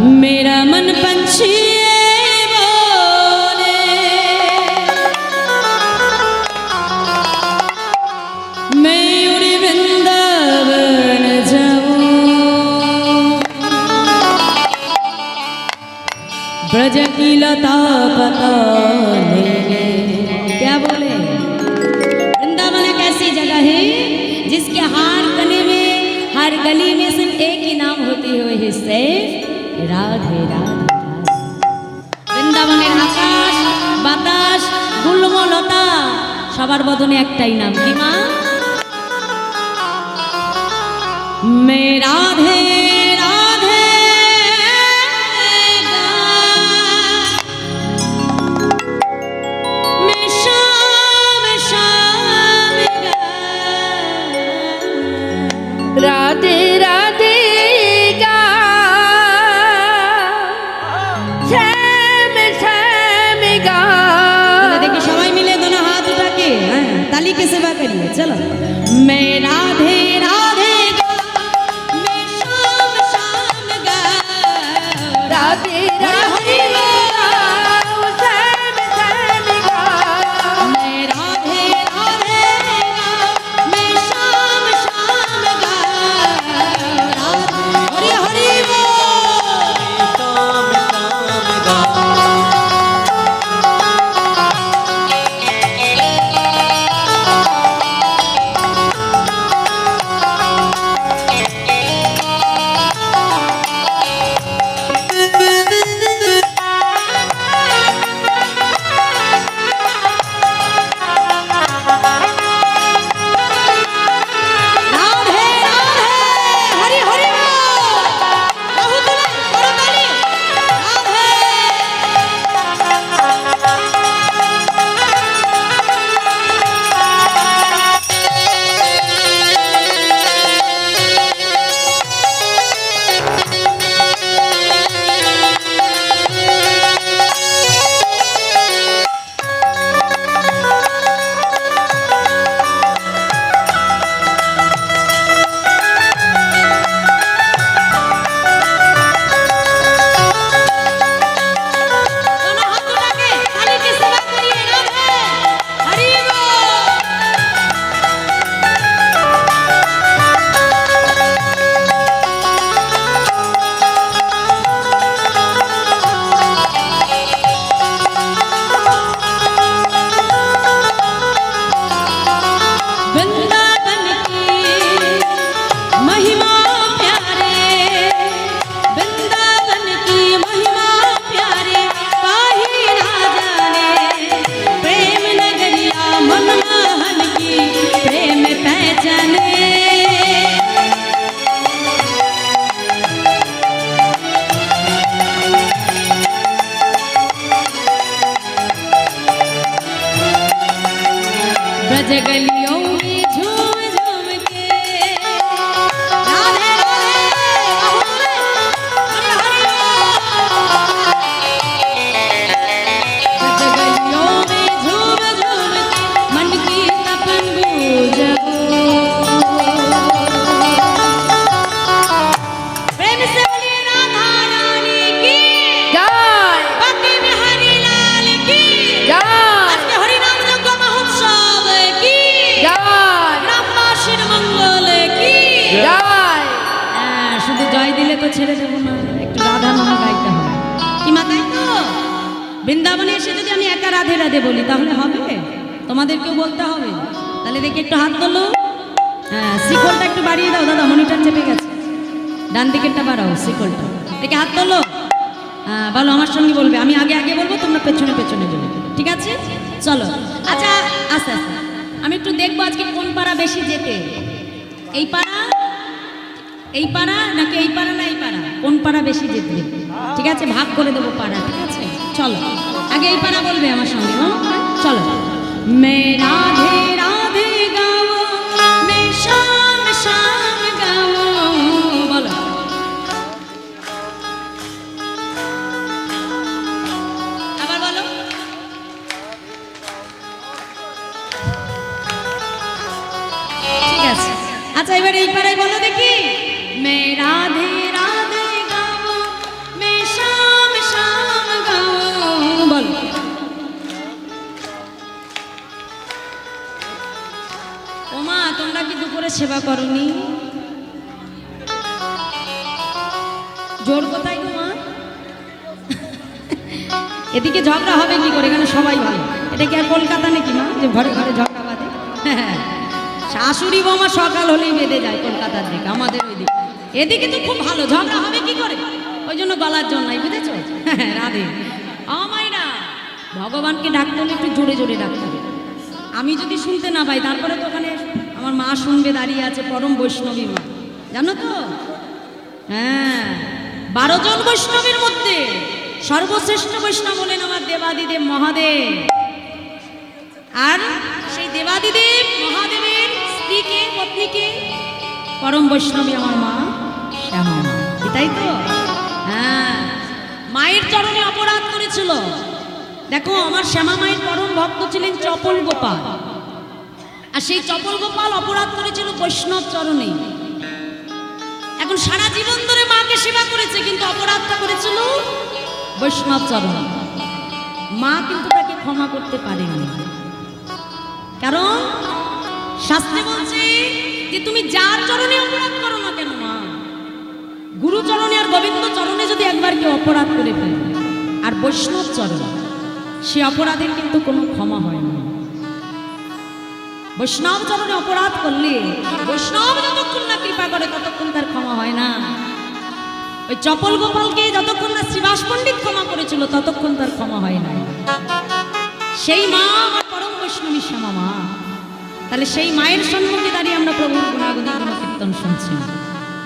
मेरा मन पंछी बोले, मैं उड़ी वृंदावन जाऊं, ब्रज की लता पता लेंगे। क्या बोले? वृंदावन एक ऐसी जगह है जिसके हर गली में, हर गली में सिर्फ एक ही नाम होती हुए हिस्से राधे राधे। বৃন্দাবনের আকাশ বাতাস গুল্মলতা সবার বদনে একটাই নাম, কি মা? মে রাধে রাধে মে শাম শাম রাধে রাধে देखिए सबाई मिले दोनों हाथ उठा के ताली की सेवा करिए। चलो मैं राधे राधे गा, मैं शाम शाम गा, राधे राधे मैं राधे राधे गा, मैं शाम शाम गा, हरि हरि ब्रज गलियों में झूम झूम के राधे ब्रज गलियों में झूम झूम के मन की तपन बूझो। प्रेम से बोलिए राधा रानी की जय, बाकी बिहारी लाल की जय, आज के हरि नाम यज्ञ महोत्सव की जय, গ্রামবাসীর মঙ্গল কি जय। শুধু জয় দিলে তো ছেড়ে দেবো না, একটু রাধা নাম গাইতে হবে, কি মা? তাই তো বৃন্দাবনে এসে যদি আমি একা রাধে রাধে বলি তাহলে হবে? তোমাদেরকেও বলতে হবে। তাহলে দেখি একটু হাত তোলো। হ্যাঁ, শিকলটা একটু বাড়িয়ে দাও দাদা, মনিটর চেপে গেছে। ডান দিকেরটা বাড়াও, শিকলটা দেখে হাত তোলো। হ্যাঁ বলো, আমার সঙ্গে বলবে, আমি আগে আগে বলবো, তোমরা পেছনে পেছনে বলবে, ঠিক আছে? চলো। আচ্ছা আস্তে আস্তে আমি একটু দেখবো আজকে কোন পাড়া বেশি যেতে। এই পাড়া, এই পাড়া নাকি এই পাড়া না এই পাড়া, কোন পাড়া বেশি যেতে? ঠিক আছে, ভাগ করে দেবো পাড়া, ঠিক আছে? চলো আগে এই পাড়া বলবে আমার সঙ্গে। চলো। मैं राधे राधे गाओ, मैं शाम शाम गाओ, बोलो। আবার বলো। ঠিক আছে, আচ্ছা এবার এই পাড়ায় বলো দেখি। मैं राधे राधे गाओ, मैं সেবা করনি? জোর কোথায় গো মা? এদিকে ঝগড়া হবে কি করে? এখানে সবাই ভালো। এটা কি আর কলকাতা নাকি মা যে ঘরে ঘরে ঝগড়া বাঁধে? শাশুড়ি বৌমা সকাল হলেই বেঁধে যায় কলকাতার দিকে, আমাদের ওই দিকে। এদিকে তো খুব ভালো, ঝগড়া হবে কি করে? ওই জন্য গলার জন্য নাই, বুঝেছ? রাধে আমায়রা ভগবানকে ডাকতে হলে একটু জোরে জোরে ডাকতে হবে। আমি যদি শুনতে না পাই তারপরে তো ওখানে আমার মা শুনবে, দাঁড়িয়ে আছে পরম বৈষ্ণবী মা, জানো তো? হ্যাঁ, 12 জন বৈষ্ণবের মধ্যে সর্বশ্রেষ্ঠ বৈষ্ণব হলেন আমার দেবাদিদেব মহাদেব। আর সেই দেবাদিদেব মহাদেবের স্ত্রীকে, পত্নীকে পরম বৈষ্ণবী আমার মা শ্যামা মা, এটাই তো? হ্যাঁ, মায়ের চরণে অপরাধ করেছিল। দেখো, আমার শ্যামা মায়ের পরম ভক্ত ছিলেন চপল গোপাল, আর সেই চপল গোপাল অপরাধ করেছিল বৈষ্ণব চরণে। এখন সারা জীবন ধরে মাকে সেবা করেছে, কিন্তু অপরাধটা করেছিল বৈষ্ণব চরণ। মা কিন্তু তাকে ক্ষমা করতে পারেনি, কারণ শাস্ত্রে বলছে যে তুমি যার চরণে অপরাধ করো না কেন মা, গুরু চরণে আর গোবিন্দ চরণে যদি একবার কেউ অপরাধ করে ফেলে, আর বৈষ্ণব চরণ, সে অপরাধের কিন্তু কোনো ক্ষমা হয় না। বৈষ্ণব চরণে অপরাধ করলে বৈষ্ণব যতক্ষণ না কৃপা করে ততক্ষণ তার ক্ষমা হয় না। ওই চপল গোপালকে যতক্ষণ না শ্রীবাস পণ্ডিত ক্ষমা করেছিল ততক্ষণ তার ক্ষমা হয় না। সেই মা আমার পরম বৈষ্ণবী শ্যামা মা। তাহলে সেই মায়ের সম্মুখে দাঁড়িয়ে আমরা প্রভুর গুণাগুণ কীর্তন শুনছি।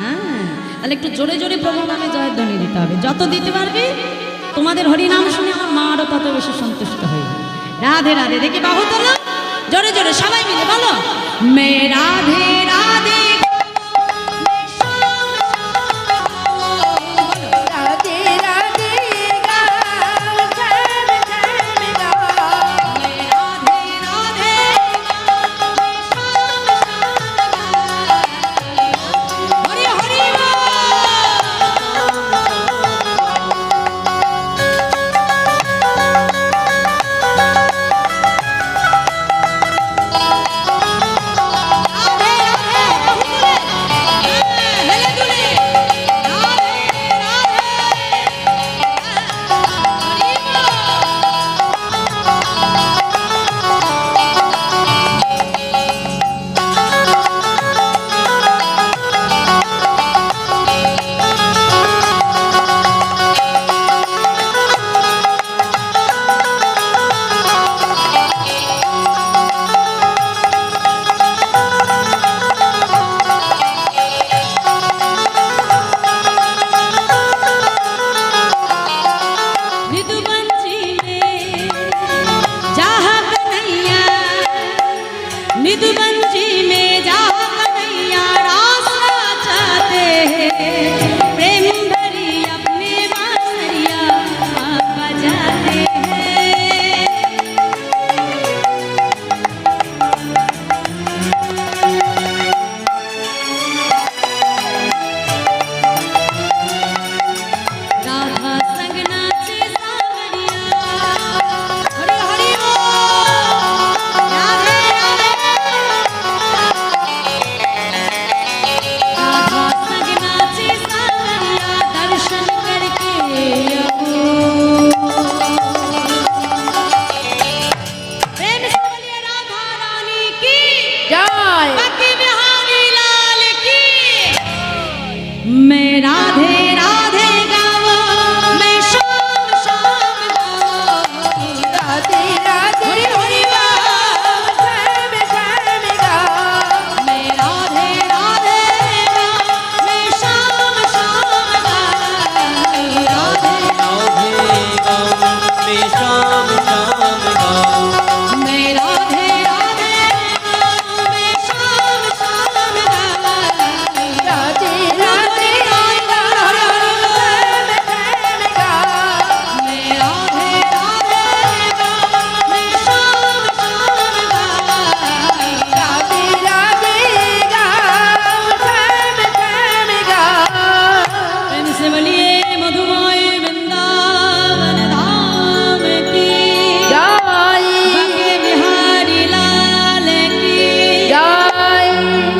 হ্যাঁ, তাহলে একটু জোরে জোরে প্রভুর নামে জয়ধ্বনি দিতে হবে। যত দিতে পারবে তোমাদের হরিনাম শুনে আমার মা আরো তত বেশি সন্তুষ্ট হয়ে। রাধে রাধে, দেখি বাহু তোলো জোরে জোরে সবাই মিলে বলো, মে রাধে রাধে